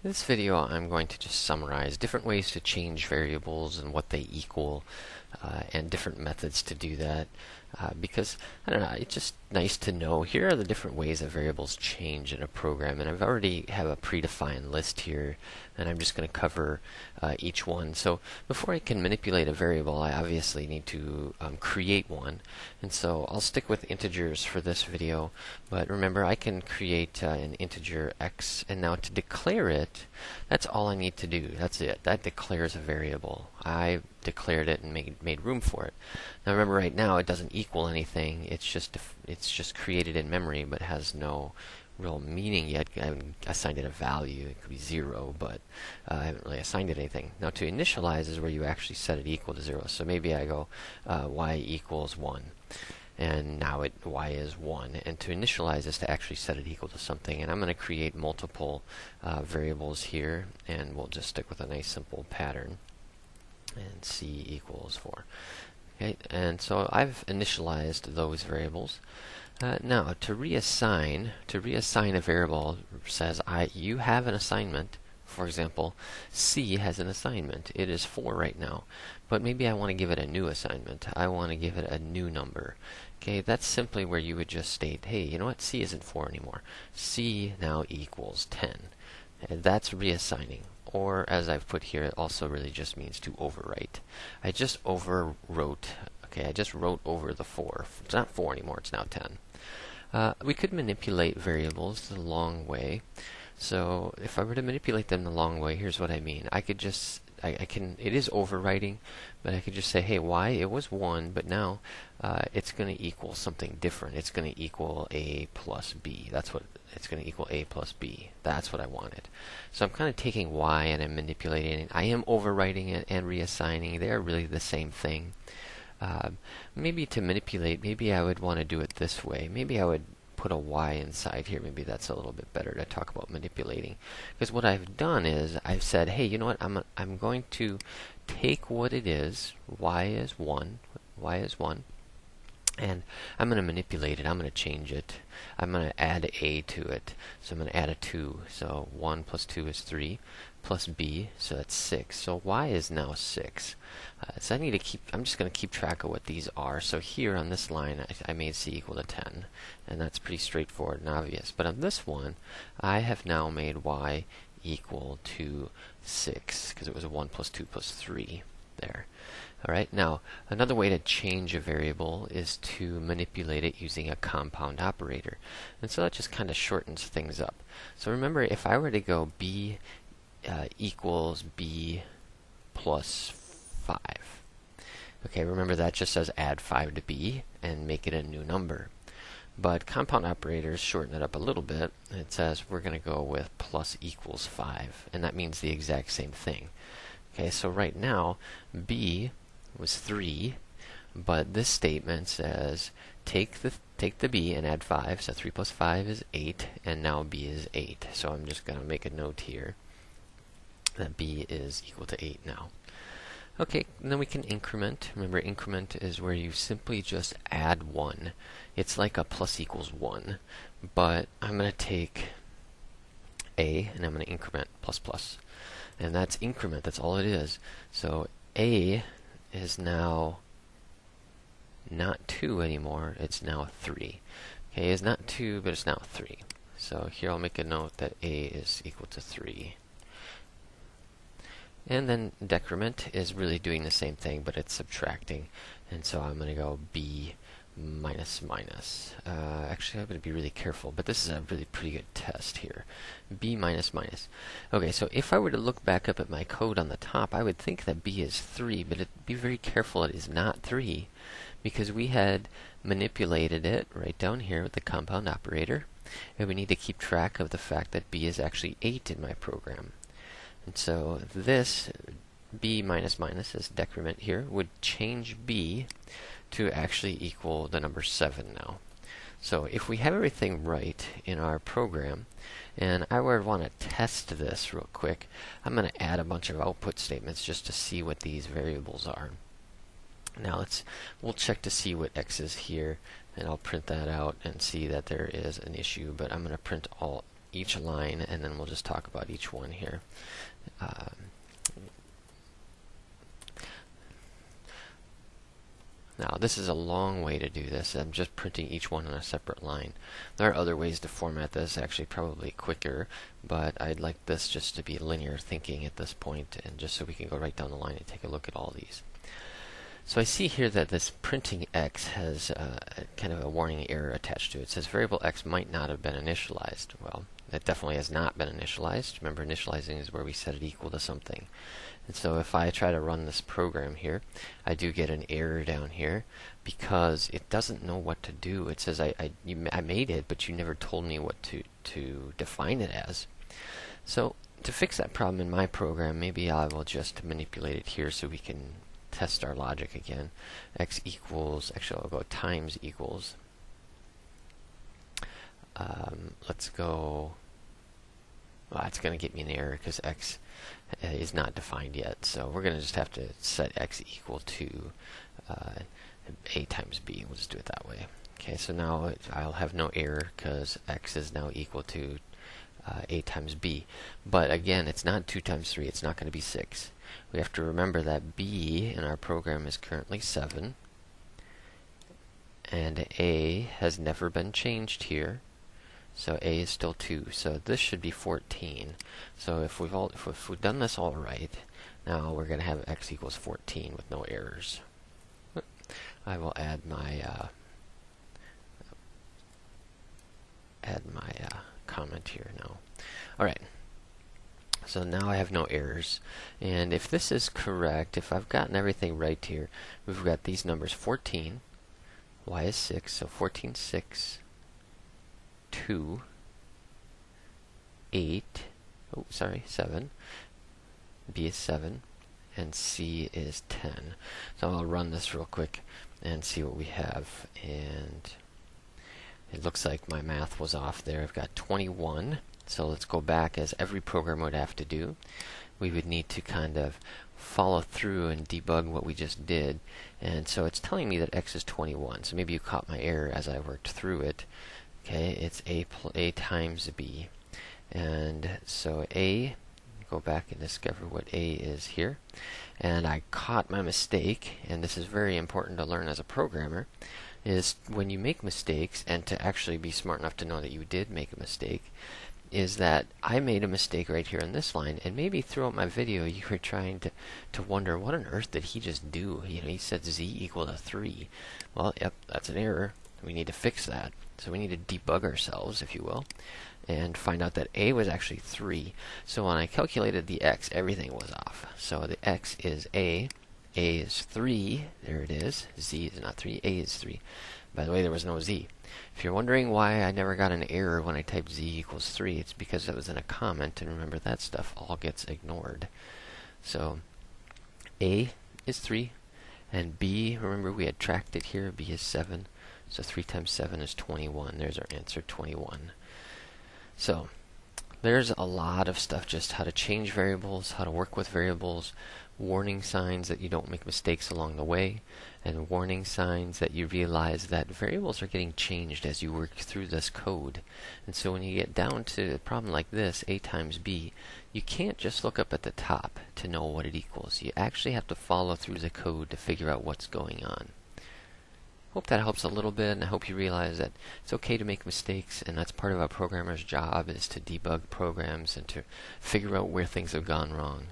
In this video, I'm going to just summarize different ways to change variables and what they equal, and different methods to do that. Because, I don't know, it's just nice to know here are the different ways that variables change in a program. And I've already have a predefined list here, and I'm just going to cover each one. So before I can manipulate a variable, I obviously need to create one. And so I'll stick with integers for this video. But remember, I can create an integer x, and now to declare it, that's all I need to do. That's it. That declares a variable. I declared it and made room for it. Now remember, right now it doesn't equal anything. It's just created in memory, but has no real meaning yet. I haven't assigned it a value. It could be 0, but I haven't really assigned it anything. Now to initialize is where you actually set it equal to 0. So maybe I go y equals 1. And now y is 1. And to initialize is to actually set it equal to something. And I'm going to create multiple variables here, and we'll just stick with a nice simple pattern. And c equals 4. Okay, and so I've initialized those variables. Now to reassign a variable says you have an assignment. For example, C has an assignment. It is 4 right now, but maybe I want to give it a new assignment. I want to give it a new number. Okay, that's simply where you would just state, hey, you know what? C isn't 4 anymore. C now equals 10. And that's reassigning. Or, as I've put here, it also really just means to overwrite. I just overwrote. Okay, I just wrote over the 4. It's not 4 anymore. It's now 10. We could manipulate variables the long way. So if I were to manipulate them the long way, here's what I mean. I could just, it is overwriting, but I could just say, hey, y, it was 1, but now it's going to equal something different. It's going to equal a plus b. That's what it's going to equal, a plus b. That's what I wanted. So I'm kind of taking y and I'm manipulating it. I am overwriting it and reassigning. They're really the same thing. Maybe to manipulate, maybe I would want to do it this way. Maybe I would put a y inside here. Maybe that's a little bit better to talk about manipulating. Because what I've done is I've said, hey, you know what? I'm going to take what it is. Y is 1. Y is 1. And I'm going to manipulate it. I'm going to change it. I'm going to add a to it. So I'm going to add a 2. So 1 plus 2 is 3. Plus b, so that's 6. So y is now 6. So I'm just going to keep track of what these are. So here on this line, I made c equal to 10. And that's pretty straightforward and obvious. But on this one, I have now made y equal to 6, because it was a 1 plus 2 plus 3 there. Alright, now another way to change a variable is to manipulate it using a compound operator. And so that just kind of shortens things up. So remember, if I were to go b equals b plus 5. Okay, remember that just says add 5 to b and make it a new number. But compound operators shorten it up a little bit. It says we're going to go with plus equals 5, and that means the exact same thing. Okay, so right now b was 3, but this statement says take the b and add 5, so 3 plus 5 is 8, and now b is 8. So I'm just going to make a note here that b is equal to 8 now. Okay, and then we can increment. Remember, increment is where you simply just add 1. It's like a plus equals 1, but I'm going to take a and I'm going to increment plus plus. And that's increment, that's all it is. So a is now not 2 anymore, it's now 3. Okay, it's not 2, but it's now 3. So here I'll make a note that a is equal to 3. And then decrement is really doing the same thing, but it's subtracting. And so I'm going to go b minus minus. Actually, I'm going to be really careful, but this is a really pretty good test here. B minus minus. Okay, so if I were to look back up at my code on the top, I would think that b is 3, but be very careful it is not 3, because we had manipulated it right down here with the compound operator, and we need to keep track of the fact that b is actually 8 in my program. And so this b minus minus, this decrement here, would change b to actually equal the number 7 now. So if we have everything right in our program, and I would want to test this real quick, I'm going to add a bunch of output statements just to see what these variables are. Now we'll check to see what x is here, and I'll print that out and see that there is an issue, but I'm going to print all each line, and then we'll just talk about each one here. Now, this is a long way to do this. I'm just printing each one on a separate line. There are other ways to format this, actually probably quicker, but I'd like this just to be linear thinking at this point, and just so we can go right down the line and take a look at all these. So I see here that this printing x has kind of a warning error attached to it. It says variable x might not have been initialized. Well, that definitely has not been initialized. Remember, initializing is where we set it equal to something. And so if I try to run this program here, I do get an error down here because it doesn't know what to do. It says I made it, but you never told me what to define it as. So to fix that problem in my program, maybe I will just manipulate it here so we can test our logic again. X equals, actually I'll go times equals. Let's go, well, it's going to get me an error because x is not defined yet. So we're going to just have to set x equal to a times b. We'll just do it that way. Okay, so now I'll have no error because x is now equal to a times b. But again, it's not 2 times 3. It's not going to be 6. We have to remember that b in our program is currently 7. And a has never been changed here. So a is still 2. So this should be 14. So if we've done this all right, now we're going to have x equals 14 with no errors. I will add my comment here now. All right. So now I have no errors. And if this is correct, if I've gotten everything right here, we've got these numbers 14, y is 6, so 14, 6, 2, 8, oh, sorry, 7, b is 7, and c is 10. So I'll run this real quick and see what we have. And it looks like my math was off there. I've got 21. So let's go back, as every program would have to do. We would need to kind of follow through and debug what we just did. And so it's telling me that x is 21. So maybe you caught my error as I worked through it. Okay, it's a times b. And so a, go back and discover what a is here. And I caught my mistake, and this is very important to learn as a programmer, is when you make mistakes, and to actually be smart enough to know that you did make a mistake, is that I made a mistake right here on this line, and maybe throughout my video you were trying to wonder, what on earth did he just do? You know, he said z equal to 3. Well, yep, that's an error. We need to fix that. So we need to debug ourselves, if you will, and find out that a was actually 3. So when I calculated the x, everything was off. So the x is a is 3, there it is. Z is not 3, a is 3. By the way, there was no z. If you're wondering why I never got an error when I typed z equals 3, it's because it was in a comment, and remember, that stuff all gets ignored. So a is 3, and b, remember we had tracked it here, b is 7. So 3 times 7 is 21. There's our answer, 21. So there's a lot of stuff, just how to change variables, how to work with variables, warning signs that you don't make mistakes along the way, and warning signs that you realize that variables are getting changed as you work through this code. And so when you get down to a problem like this, a times b, you can't just look up at the top to know what it equals. You actually have to follow through the code to figure out what's going on. Hope that helps a little bit, and I hope you realize that it's okay to make mistakes, and that's part of a programmer's job, is to debug programs and to figure out where things have gone wrong.